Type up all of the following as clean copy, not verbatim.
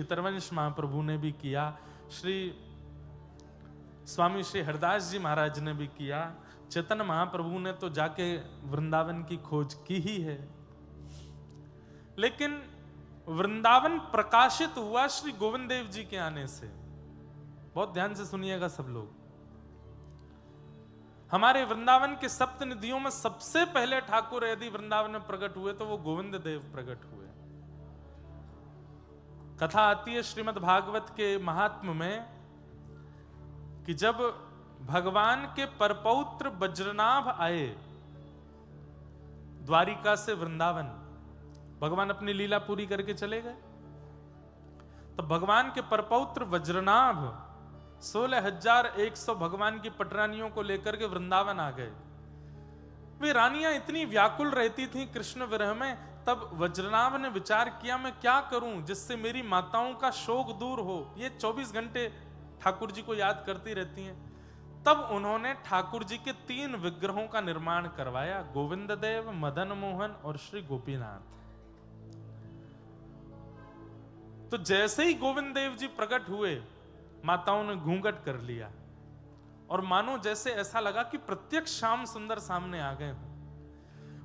हितरवंश महाप्रभु ने भी किया, श्री स्वामी श्री हरदास जी महाराज ने भी किया, चैतन्य महाप्रभु ने तो जाके वृंदावन की खोज की ही है। लेकिन वृंदावन प्रकाशित हुआ श्री गोविंद देव जी के आने से। बहुत ध्यान से सुनिएगा सब लोग। हमारे वृंदावन के सप्त निधियों में सबसे पहले ठाकुर यदि वृंदावन में प्रकट हुए तो वो गोविंद देव प्रकट हुए। कथा आती है श्रीमद् भागवत के महात्म्य में कि जब भगवान के परपौत्र वज्रनाभ आए द्वारिका से वृंदावन, भगवान अपनी लीला पूरी करके चले गए, तो भगवान के परपौत्र वज्रनाभ 16,100 भगवान की पटरानियों को लेकर के वृंदावन आ गए। वे रानियां इतनी व्याकुल रहती थीं कृष्ण विरह में, तब वज्रनाभ ने विचार किया मैं क्या करूं जिससे मेरी माताओं का शोक दूर हो। ये 24 घंटे ठाकुर जी को याद करती रहती हैं। तब उन्होंने ठाकुर जी के 3 विग्रहों का निर्माण करवाया, गोविंद देव, मदन मोहन और श्री गोपीनाथ। तो जैसे ही गोविंद देव जी प्रकट हुए माताओं ने घूंघट कर लिया और मानो जैसे ऐसा लगा कि प्रत्यक्ष श्याम सुंदर सामने आ गए हों।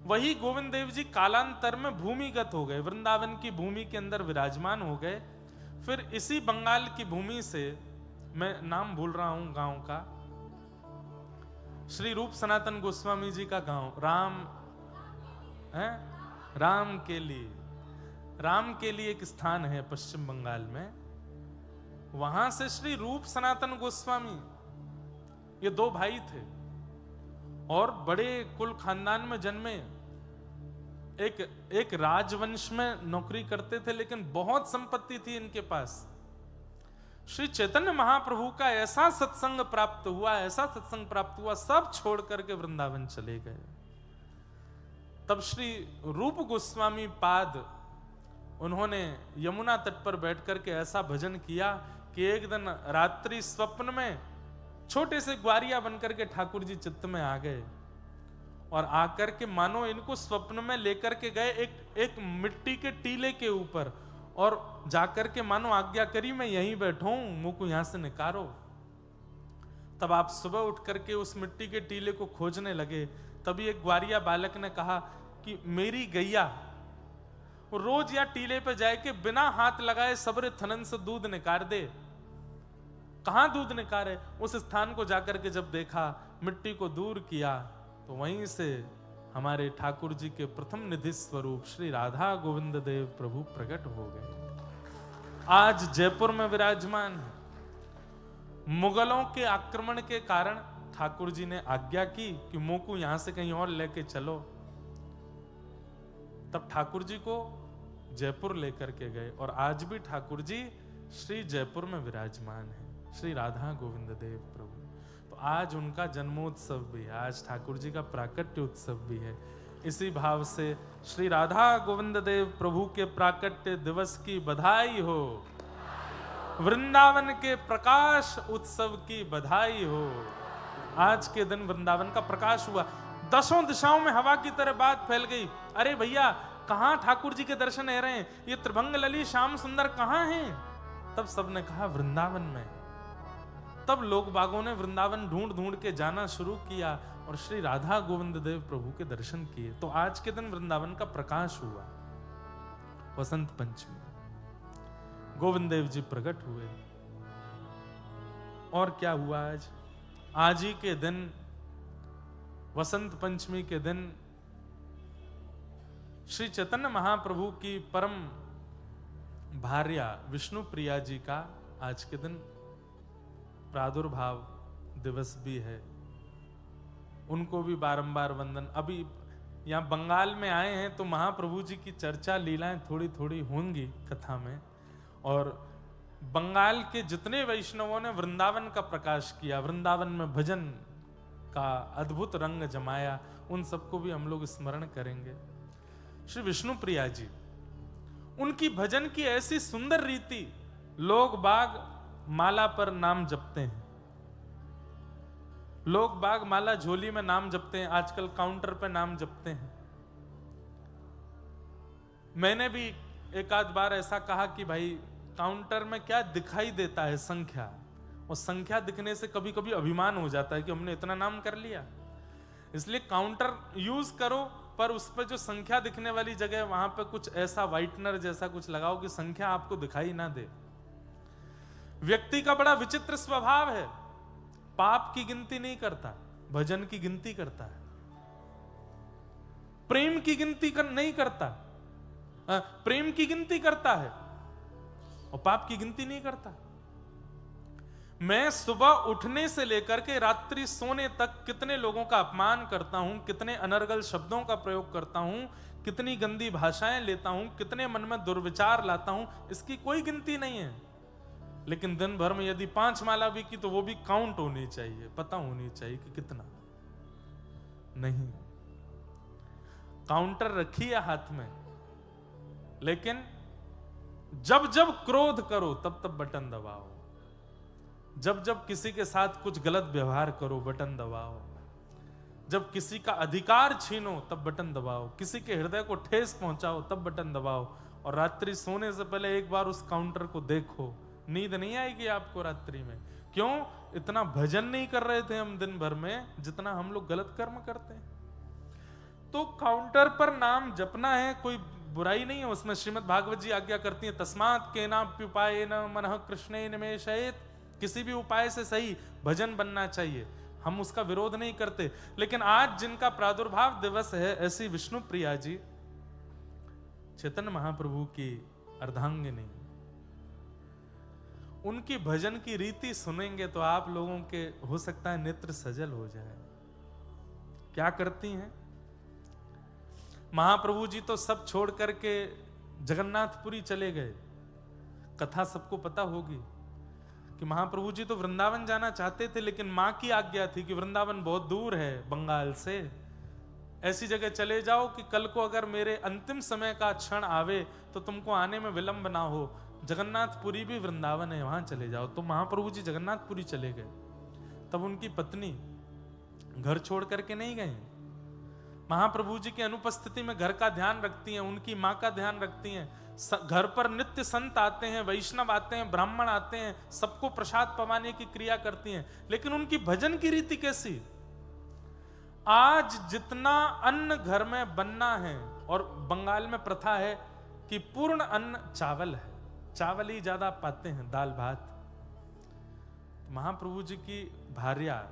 वही गोविंद देव जी कालांतर में भूमिगत हो गए, वृंदावन की भूमि के अंदर विराजमान हो गए। फिर इसी बंगाल की भूमि से, मैं नाम भूल रहा हूं गांव का, श्री रूप सनातन गोस्वामी जी का गांव राम के लिए एक स्थान है पश्चिम बंगाल में। वहां से श्री रूप सनातन गोस्वामी, ये 2 भाई थे और बड़े कुल खानदान में जन्मे। एक राजवंश में नौकरी करते थे, लेकिन बहुत संपत्ति थी इनके पास। श्री चैतन्य महाप्रभु का ऐसा सत्संग प्राप्त हुआ, सब छोड़ करके वृंदावन चले गए। तब श्री रूप गोस्वामी पाद, उन्होंने यमुना तट पर बैठ करके ऐसा भजन किया कि एक दिन रात्रि स्वप्न में छोटे से ग्वारिया बनकर के ठाकुर जी चित्त में आ गए और आकर के मानो इनको स्वप्न में लेकर के गए एक मिट्टी के टीले के ऊपर, और जाकर के मानो आज्ञा करी मैं यहीं बैठा हूं, मुंह को यहां से निकारो। तब आप सुबह उठ करके उस मिट्टी के टीले को खोजने लगे। तभी एक ग्वारिया बालक ने कहा कि मेरी गैया रोज या टीले पे जाए के बिना हाथ लगाए सबरे थनन से दूध निकाल दे। कहां दूध निकाले? उस स्थान को जाकर के जब देखा, मिट्टी को दूर किया, तो वहीं से हमारे ठाकुर जी के प्रथम निधि स्वरूप श्री राधा गोविंद देव प्रभु प्रकट हो गए। आज जयपुर में विराजमान है। मुगलों के आक्रमण के कारण ठाकुर जी ने आज्ञा की कि मोकू यहां से कहीं और लेके चलो। तब ठाकुर जी को जयपुर लेकर के गए और आज भी ठाकुर जी श्री जयपुर में विराजमान है, श्री राधा गोविंद देव प्रभु। तो आज उनका जन्मोत्सव भी है, आज ठाकुर जी का प्राकट्य उत्सव भी है। इसी भाव से श्री राधा गोविंद देव प्रभु के प्राकट्य दिवस की बधाई हो, वृंदावन के प्रकाश उत्सव की बधाई हो। आज के दिन वृंदावन का प्रकाश हुआ, 10 दिशाओं में हवा की तरह बात फैल गई। अरे भैया, कहां ठाकुर जी के दर्शन हो रहे हैं? ये त्रिभंग लली श्याम सुंदर कहां हैं? तब सबने कहा वृंदावन में। तब लोग बागों ने वृंदावन ढूंढ ढूंढ के जाना शुरू किया और श्री राधा गोविंद देव प्रभु के दर्शन किए। तो आज के दिन वृंदावन का प्रकाश हुआ। वसंत पंचमी, गोविंद देव जी प्रकट हुए। और क्या हुआ आज ही के दिन, वसंत पंचमी के दिन, श्री चैतन्य महाप्रभु की परम भार्या विष्णु प्रिया जी का आज के दिन प्रादुर्भाव दिवस भी है। उनको भी बारंबार वंदन। अभी यहां बंगाल में आए हैं तो महाप्रभु जी की चर्चा, लीलाएं थोड़ी थोड़ी होंगी कथा में। और बंगाल के जितने वैष्णवों ने वृंदावन का प्रकाश किया, वृंदावन में भजन का अद्भुत रंग जमाया, उन सबको भी हम लोग स्मरण करेंगे। श्री विष्णु प्रिया जी, उनकी भजन की ऐसी सुंदर रीति, लोग बाग माला पर नाम जपते हैं, लोग बाग माला झोली में नाम जपते हैं, आजकल काउंटर पे नाम जपते हैं। मैंने भी एक आध बार ऐसा कहा कि भाई काउंटर में क्या दिखाई देता है? संख्या। और संख्या दिखने से कभी कभी अभिमान हो जाता है कि हमने इतना नाम कर लिया। इसलिए काउंटर यूज करो, पर उस पर जो संख्या दिखने वाली जगह वहां पे कुछ ऐसा व्हाइटनर जैसा कुछ लगाओ कि संख्या आपको दिखाई ना दे। व्यक्ति का बड़ा विचित्र स्वभाव है, पाप की गिनती नहीं करता, भजन की गिनती करता है। प्रेम की गिनती नहीं करता, प्रेम की गिनती करता है और पाप की गिनती नहीं करता। मैं सुबह उठने से लेकर के रात्रि सोने तक कितने लोगों का अपमान करता हूं, कितने अनर्गल शब्दों का प्रयोग करता हूं, कितनी गंदी भाषाएं लेता हूं, कितने मन में दुर्विचार लाता हूं, इसकी कोई गिनती नहीं है। लेकिन दिन भर में यदि 5 माला भी की तो वो भी काउंट होनी चाहिए, पता होनी चाहिए कि कितना। नहीं, काउंटर रखी है हाथ में, लेकिन जब जब क्रोध करो तब तब बटन दबाओ, जब जब किसी के साथ कुछ गलत व्यवहार करो बटन दबाओ, जब किसी का अधिकार छीनो तब बटन दबाओ, किसी के हृदय को ठेस पहुंचाओ तब बटन दबाओ। और रात्रि सोने से पहले एक बार उस काउंटर को देखो, नींद नहीं आएगी आपको रात्रि में। क्यों? इतना भजन नहीं कर रहे थे हम दिन भर में जितना हम लोग गलत कर्म करते हैं। तो काउंटर पर नाम जपना है, कोई बुराई नहीं है उसमें। श्रीमद् भागवत जी आज्ञा करती है, तस्मात् केनाप्युपायेन मनः कृष्णे निमेषयेत्। किसी भी उपाय से सही भजन बनना चाहिए, हम उसका विरोध नहीं करते। लेकिन आज जिनका प्रादुर्भाव दिवस है, ऐसी विष्णु प्रिया जी, चैतन्य महाप्रभु की अर्धांगिनी, उनकी भजन की रीति सुनेंगे तो आप लोगों के हो सकता है नेत्र सजल हो जाए। क्या करती हैं महाप्रभु जी? तो सब छोड़ करके जगन्नाथपुरी चले गए। कथा सबको पता होगी कि महाप्रभु जी तो वृंदावन जाना चाहते थे, लेकिन मां की आज्ञा थी कि वृंदावन बहुत दूर है बंगाल से, ऐसी जगह चले जाओ कि कल को अगर मेरे अंतिम समय का क्षण आवे तो तुमको आने में विलंब ना हो। जगन्नाथपुरी भी वृंदावन है, वहां चले जाओ। तो महाप्रभु जी जगन्नाथपुरी चले गए। तब उनकी पत्नी घर छोड़ करके नहीं गई, महाप्रभु जी की अनुपस्थिति में घर का ध्यान रखती हैं, उनकी मां का ध्यान रखती हैं। घर पर नित्य संत आते हैं, वैष्णव आते हैं, ब्राह्मण आते हैं, सबको प्रसाद पवाने की क्रिया करती हैं। लेकिन उनकी भजन की रीति कैसी? आज जितना अन्न घर में बनना है, और बंगाल में प्रथा है कि पूर्ण अन्न चावल है, चावल ही ज्यादा पाते हैं, दाल भात। महाप्रभु जी की भार्या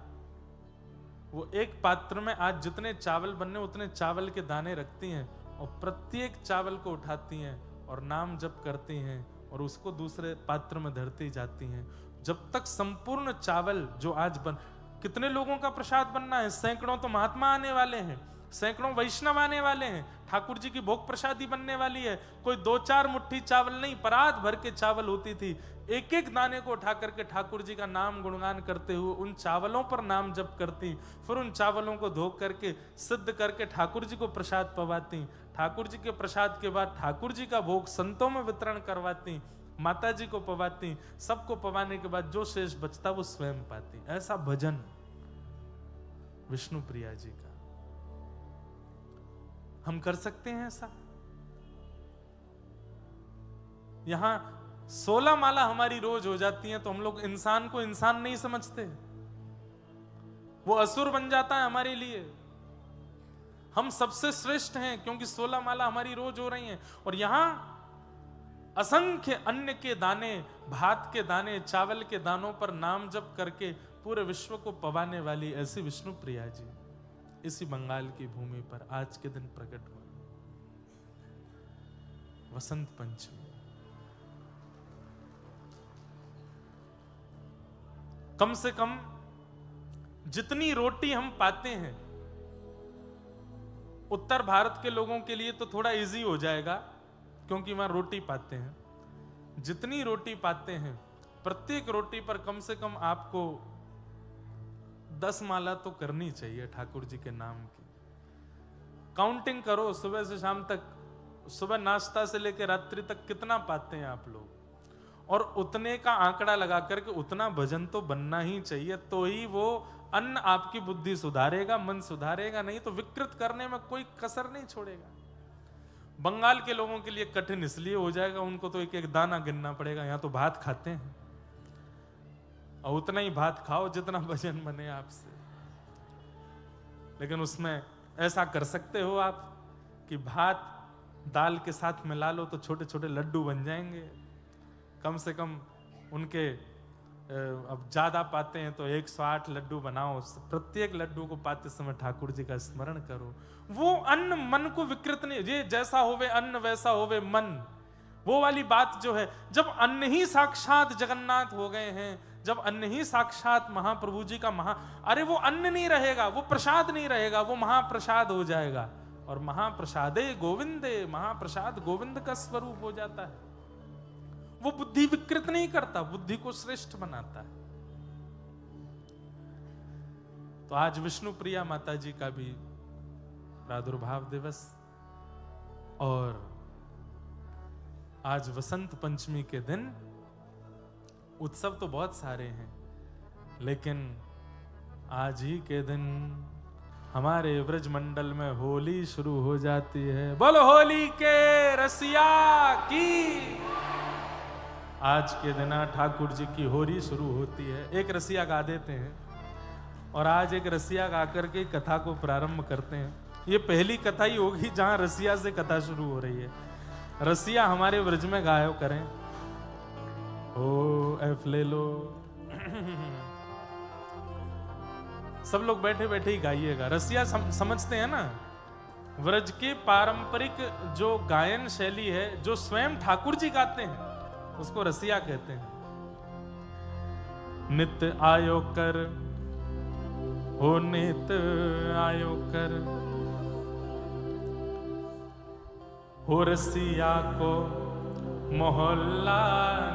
वो एक पात्र में आज जितने चावल बनने उतने चावल के दाने रखती हैं, और प्रत्येक चावल को उठाती हैं और नाम जप करती हैं और उसको दूसरे पात्र में धरती जाती हैं, जब तक संपूर्ण चावल जो आज बन। कितने लोगों का प्रसाद बनना है? सैकड़ों तो महात्मा आने वाले हैं, सैकड़ों वैष्णव आने वाले हैं, ठाकुर जी की भोग प्रसादी बनने वाली है। कोई 2-4 मुट्ठी चावल नहीं, परात भर के चावल होती थी। एक एक दाने को उठा करके ठाकुर जी का नाम गुणगान करते हुए उन चावलों पर नाम जप करती, फिर उन चावलों को धो करके सिद्ध करके ठाकुर जी को प्रसाद पवाती। ठाकुर जी के प्रसाद के बाद ठाकुर जी का भोग संतों में वितरण करवाती, माता जी को पवाती, सबको पवाने के बाद जो शेष बचता वो स्वयं पाती। ऐसा भजन विष्णु प्रिया जी का। हम कर सकते हैं ऐसा? यहां 16 माला हमारी रोज हो जाती हैं तो हम लोग इंसान को इंसान नहीं समझते, वो असुर बन जाता है हमारे लिए। हम सबसे श्रेष्ठ हैं क्योंकि 16 माला हमारी रोज हो रही हैं। और यहां असंख्य अन्न के दाने, भात के दाने, चावल के दानों पर नाम जप करके पूरे विश्व को पवाने वाली ऐसी विष्णु प्रिया जी इसी बंगाल की भूमि पर आज के दिन प्रकट हुआ। वसंत पंचमी। कम से कम जितनी रोटी हम पाते हैं, उत्तर भारत के लोगों के लिए तो थोड़ा इजी हो जाएगा क्योंकि वहां रोटी पाते हैं। जितनी रोटी पाते हैं, प्रत्येक रोटी पर कम से कम आपको 10 माला तो करनी चाहिए ठाकुर जी के नाम की। काउंटिंग करो सुबह से शाम तक, सुबह नाश्ता से लेकर रात्रि तक कितना पाते हैं आप लोग, और उतने का आंकड़ा लगा करके उतना भजन तो बनना ही चाहिए। तो ही वो अन्न आपकी बुद्धि सुधारेगा, मन सुधारेगा, नहीं तो विकृत करने में कोई कसर नहीं छोड़ेगा। बंगाल के लोगों के लिए कठिन इसलिए हो जाएगा, उनको तो एक एक दाना गिनना पड़ेगा। यहाँ तो भात खाते हैं और उतना ही भात खाओ जितना वजन बने आपसे। लेकिन उसमें ऐसा कर सकते हो आप कि भात दाल के साथ मिला लो तो छोटे छोटे लड्डू बन जाएंगे। कम से कम उनके अब ज्यादा पाते हैं तो 108 लड्डू बनाओ, प्रत्येक लड्डू को पाते समय ठाकुर जी का स्मरण करो। वो अन्न मन को विकृत नहीं, ये जैसा होवे अन्न वैसा होवे मन, वो वाली बात जो है, जब अन्न ही साक्षात जगन्नाथ हो गए हैं, जब अन्न ही साक्षात महाप्रभु जी का अरे वो अन्न नहीं रहेगा, वो प्रसाद नहीं रहेगा, वो महाप्रसाद हो जाएगा। और महाप्रसादे गोविंदे, महाप्रसाद गोविंद का स्वरूप हो जाता है। वो बुद्धि विकृत नहीं करता, बुद्धि को श्रेष्ठ बनाता है। तो आज विष्णु प्रिया माता जी का भी प्रादुर्भाव दिवस, और आज वसंत पंचमी के दिन। उत्सव तो बहुत सारे हैं, लेकिन आज ही के दिन हमारे ब्रज मंडल में होली शुरू हो जाती है। बोलो होली के रसिया की। आज के दिन ठाकुर जी की होली शुरू होती है। एक रसिया गा देते हैं, और आज एक रसिया गा करके कथा को प्रारंभ करते हैं। ये पहली कथा ही होगी जहां रसिया से कथा शुरू हो रही है। रसिया हमारे ब्रज में गायो करें। ओ एफ ले लो। सब लोग बैठे बैठे ही गाइएगा। रसिया समझते हैं ना, व्रज के पारंपरिक जो गायन शैली है, जो स्वयं ठाकुर जी गाते हैं, उसको रसिया कहते हैं। नित्य आयो कर, हो नित्य आयो कर, हो रसिया को मोहल्ला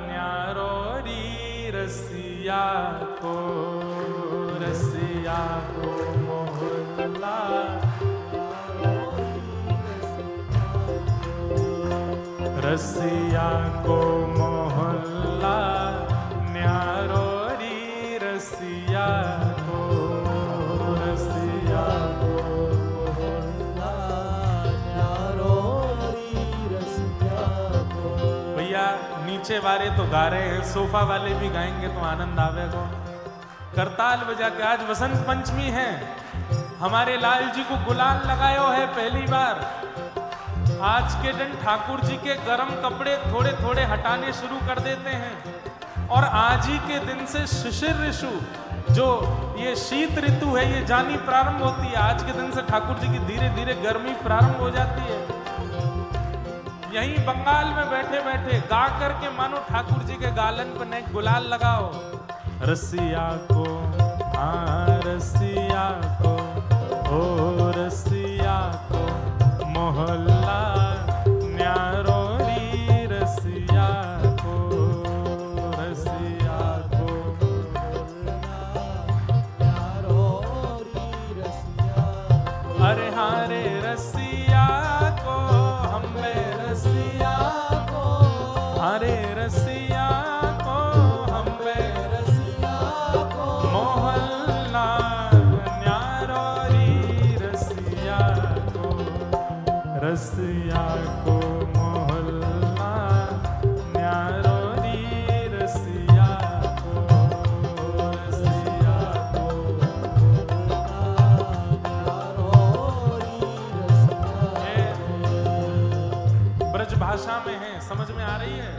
न्यारो री, रसिया को, रसिया को मोहल्ला, रसिया को मोहल्ला न्यारो री, रसिया को, रसिया को मोहल्ला न्यारो री, रसिया को। भैया नीचे वाले तो गा रहे हैं, सोफा वाले भी गाएंगे तो आनंद आवेगा। करताल बजा के, आज वसंत पंचमी है, हमारे लाल जी को गुलाल लगायो है पहली बार। आज के दिन ठाकुर जी के गर्म कपड़े थोड़े थोड़े हटाने शुरू कर देते हैं, और आज ही के दिन से शिशिर ऋतु, जो ये शीत ऋतु है, ये जानी प्रारंभ होती है। आज के दिन से ठाकुर जी की धीरे धीरे गर्मी प्रारंभ हो जाती है। यहीं बंगाल में बैठे बैठे गा करके मानो ठाकुर जी के गालन पर नए गुलाल लगाओ। रसिया को, रसिया को, ओ रसिया को मोहल्ला न्यारो री, रसिया को, रसिया को न्यारो री, रसिया को। अरे हारे रसिया को, हमें रसिया को, हरे रसिया को, हमें रसिया को मोहल्ला न्यारो री, रसिया को, रसिया को मोहल्ला न्यारो री, रसिया को, रसिया को न्यारो री, रसिया। ब्रज भाषा में है, समझ में आ रही है?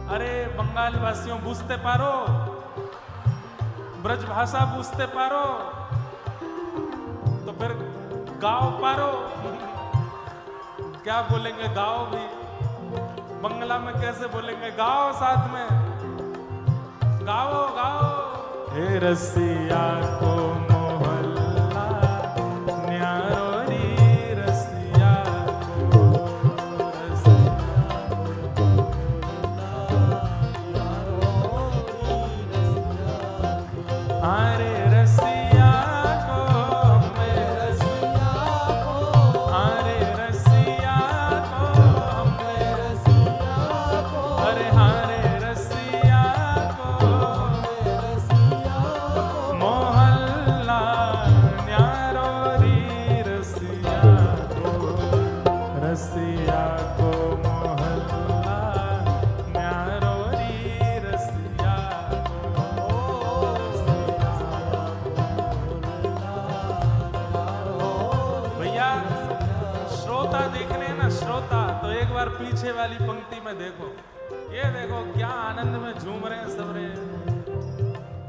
अरे बंगाल वासियों बूझते पारो, ब्रज भाषा बूझते पारो तो फिर गाओ पारो। क्या बोलेंगे? गाओ भी। बंगला में कैसे बोलेंगे? गाओ साथ में, गाओ गाओ। हे रसिया को मोहल्ला न्यारो री, रसिया को, रसिया को अरे रसिया को, हमें रसिया को, अरे रसिया को, हमें रसिया को, अरे हारे रसिया को, हमें रसिया को मोहल्ला पीछे वाली पंक्ति में देखो, ये देखो क्या आनंद में झूम रहे हैं सब रे।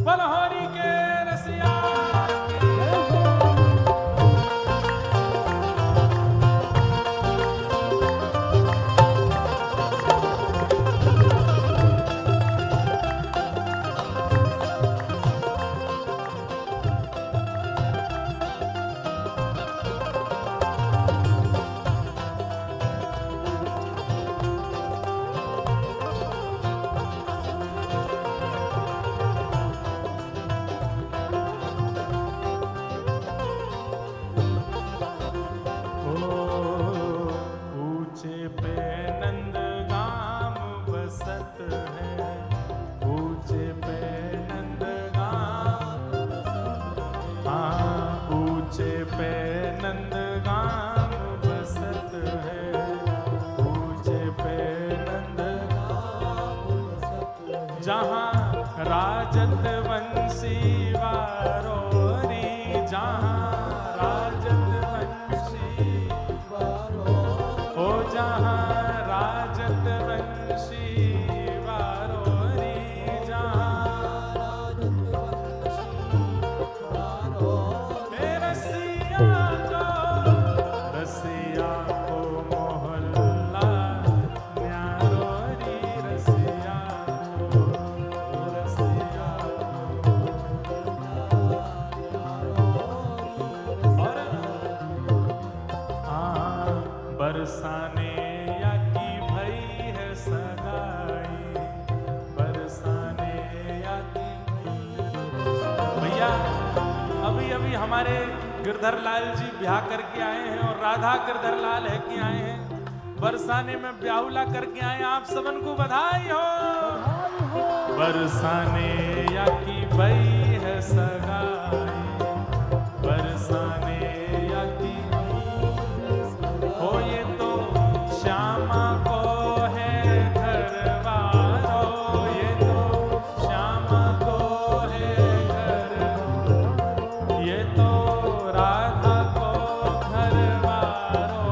बलहोरी के रसिया जहाँ राजत वंशी वारोरी, जहाँ राजत वंशी ओ जहाँ राजत वंशी वारोरी, जहाँ रसिया को मोहल्ला न्यारोरी, रसिया बरसाने या की भई है सगाई, बरसाने या की भैया अभी अभी हमारे गिरधर लाल जी ब्याह करके आए हैं और राधा गिरधर लाल है कि आए हैं, बरसाने में ब्याहुला करके आए, आप सबन को बधाई हो। बरसाने या की भई है सगाई, बरसाने या की हो, ये तो श्यामा को है घरवारो, ये तो श्यामा को है घर, ये तो राधा को घरवारो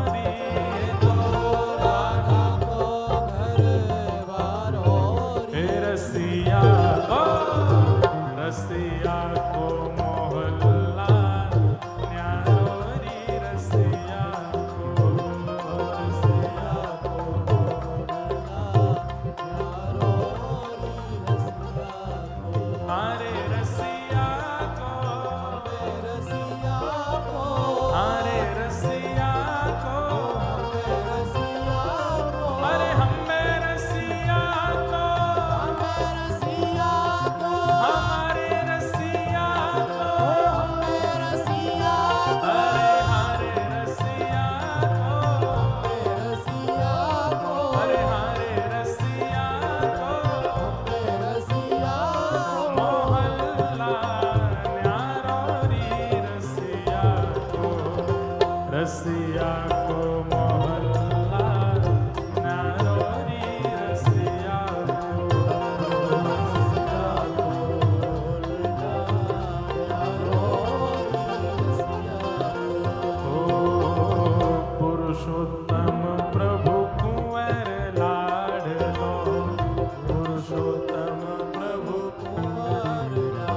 दी, ये तो राधा को घरवारो दी। रसिया को मोहल्ला न्यारोरी, रसिया रसिया को मोहल्ला न्यारोरी, रसिया पुरुषोत्तम प्रभु कुंवर लाडलो, पुरुषोत्तम प्रभु कुंवर लाडलो,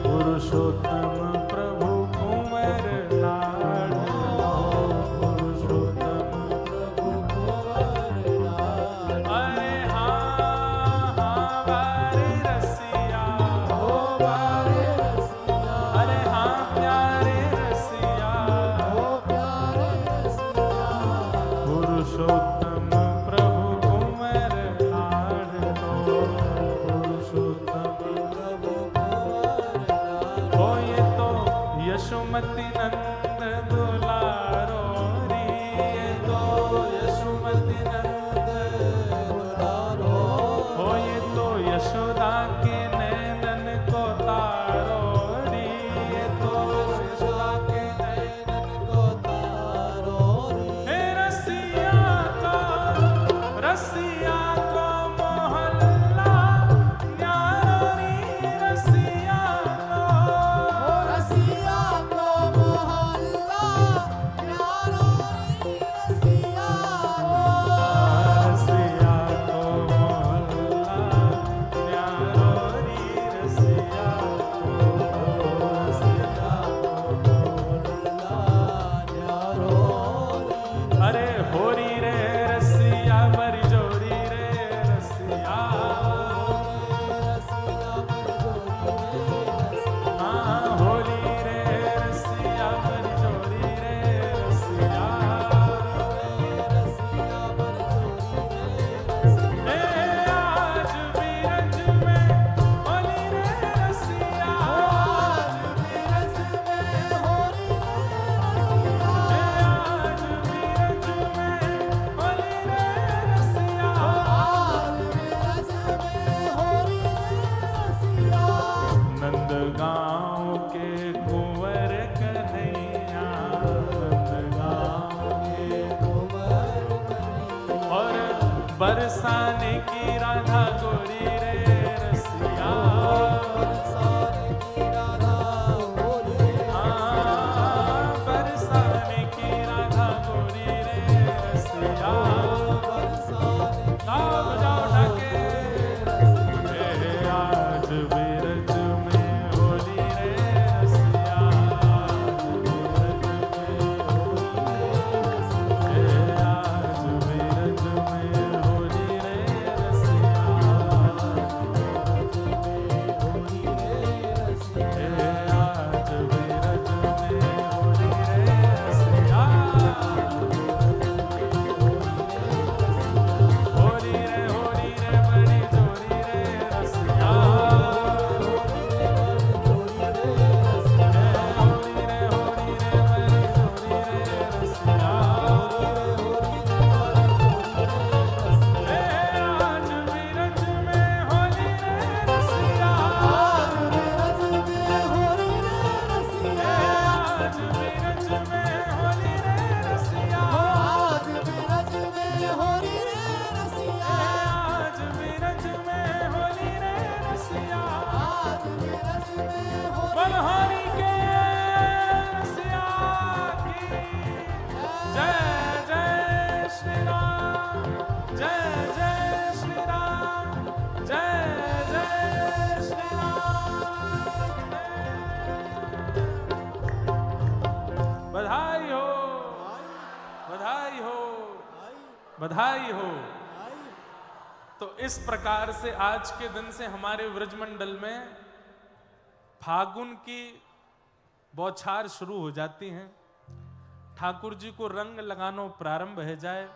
पुरुषोत्तम प्रभु कुंवर लाडलो, पुरुषोत्तम प्रभु कुंवर लाडलो। अरे हाँ हाँ बारे रसिया, ओ बारे रसिया, अरे हाँ प्यारे रसिया, ओ प्यारे रसिया, पुरुषोत्तम प्रभु कुंवर लाडलो, बरसाने की राधा गोरी रे रसिया, बरसाने की राधा गोरी रे बरसाने की राधा गोरी रे रसिया, गाओ बजाओ ढाके आज बिरज में होली रे रसिया, आज बिरज में होली रे रसिया, आज बिरज में होली रे रसिया, होली रे बड़ी जोरी रे रसिया, होली रे बड़ी जोरी रे रसिया, आज बिरज में होली रे रसिया, आज बिरज में होली रे रसिया, आज बिरज में होली रे रसिया, आज बिरज में होली रे रसिया, आज बिरज में होली रे रसिया, आज बिरज में बलहारी के रसिया की जय जय श्री राम, जय जय श्री राम, जय जय श्री राम। बधाई हो, बधाई हो, बधाई हो। तो इस प्रकार से आज के दिन से हमारे व्रजमंडल में फागुन की बौछार शुरू हो जाती हैं, ठाकुर जी को रंग लगाना प्रारंभ है जाए,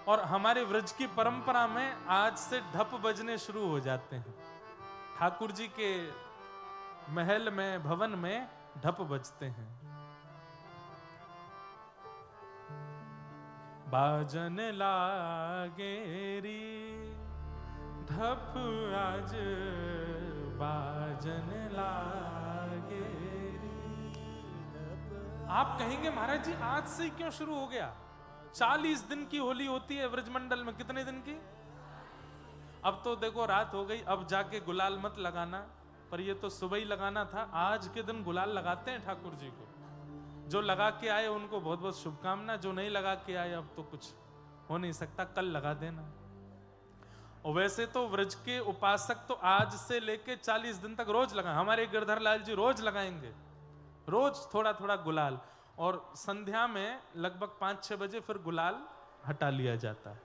और हमारे व्रज की परंपरा में आज से ढप बजने शुरू हो जाते हैं। ठाकुर जी के महल में, भवन में ढप बजते हैं। बाजन लागेरी ढप आज बाजन लागेरी। आप कहेंगे महाराज जी आज से ही क्यों शुरू हो गया? 40 दिन की होली होती है व्रजमंडल में। कितने दिन की? अब तो देखो रात हो गई, अब जाके गुलाल मत लगाना, पर ये तो सुबह ही लगाना था। आज के दिन गुलाल लगाते हैं ठाकुर जी को। जो लगा के आए उनको बहुत बहुत शुभकामना, जो नहीं लगा के आए अब तो कुछ हो नहीं सकता, कल लगा देना। और वैसे तो व्रज के उपासक तो आज से लेके 40 दिन तक रोज लगाए। हमारे गिरधर लाल जी रोज लगाएंगे, रोज थोड़ा थोड़ा गुलाल, और संध्या में लगभग 5-6 बजे फिर गुलाल हटा लिया जाता है।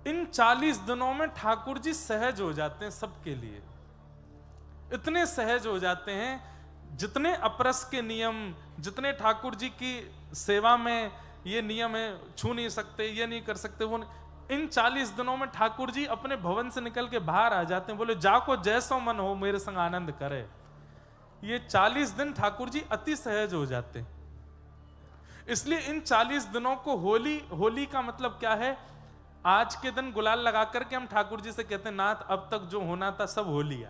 इन 40 दिनों में ठाकुर जी सहज हो जाते हैं सबके लिए, इतने सहज हो जाते हैं। जितने अपरस के नियम, जितने ठाकुर जी की सेवा में ये नियम है, छू नहीं सकते, ये नहीं कर सकते, वो नहीं, इन 40 दिनों में ठाकुर जी अपने भवन से निकल के बाहर आ जाते हैं। बोले जाको जैसो मन हो मेरे संग आनंद करे। ये 40 दिन ठाकुर जी अति सहज हो जाते हैं। इसलिए इन 40 दिनों को होली, होली का मतलब क्या है? आज के दिन गुलाल लगा करके हम ठाकुर जी से कहते हैं नाथ अब तक जो होना था सब हो लिया,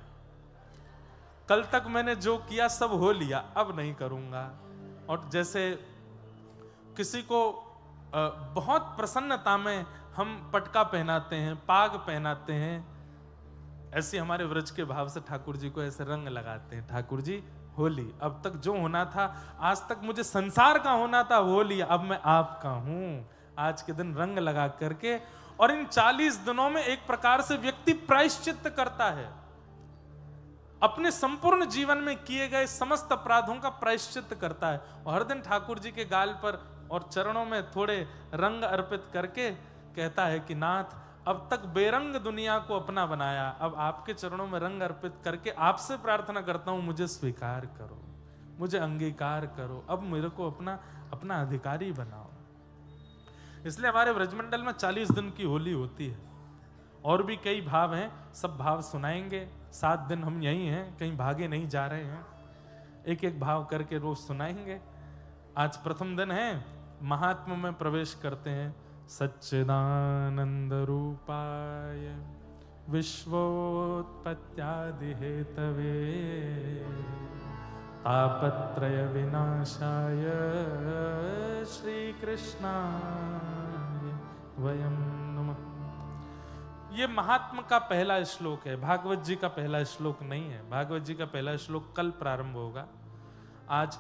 कल तक मैंने जो किया सब हो लिया, अब नहीं करूंगा। और जैसे किसी को बहुत प्रसन्नता में हम पटका पहनाते हैं, पाग पहनाते हैं, ऐसे हमारे व्रज के भाव से ठाकुर जी को ऐसे रंग लगाते हैं। ठाकुर जी होली, अब तक जो होना था, आज तक मुझे संसार का होना था वो लिया, अब मैं आपका हूं। आज के दिन रंग लगा करके, और इन 40 दिनों में एक प्रकार से व्यक्ति प्रायश्चित्त करता है, अपने संपूर्ण जीवन में किए गए समस्त अपराधों का प्रायश्चित्त करता है। और हर दिन ठाकुर जी के गाल पर और चरणों में थोड़े रंग अर्पित करके कहता है कि नाथ अब तक बेरंग दुनिया को अपना बनाया, अब आपके चरणों में रंग अर्पित करके आपसे प्रार्थना करता हूं, मुझे स्वीकार करो, मुझे अंगीकार करो, अब मेरे को अपना अधिकारी बनाओ। इसलिए हमारे व्रजमंडल में 40 दिन की होली होती है। और भी कई भाव हैं, सब भाव सुनाएंगे। 7 दिन हम यही हैं, कहीं भागे नहीं जा रहे हैं, एक एक भाव करके रोज सुनाएंगे। आज प्रथम दिन है, महात्मा में प्रवेश करते हैं। सच्चिदानंद रूपाय विश्वोत्पत्त्यादि हेतवे तापत्रय विनाशाय श्री कृष्णाय वयं ये महात्मा का पहला श्लोक है, भागवत जी का पहला श्लोक नहीं है। भागवत जी का पहला श्लोक कल प्रारंभ होगा। आज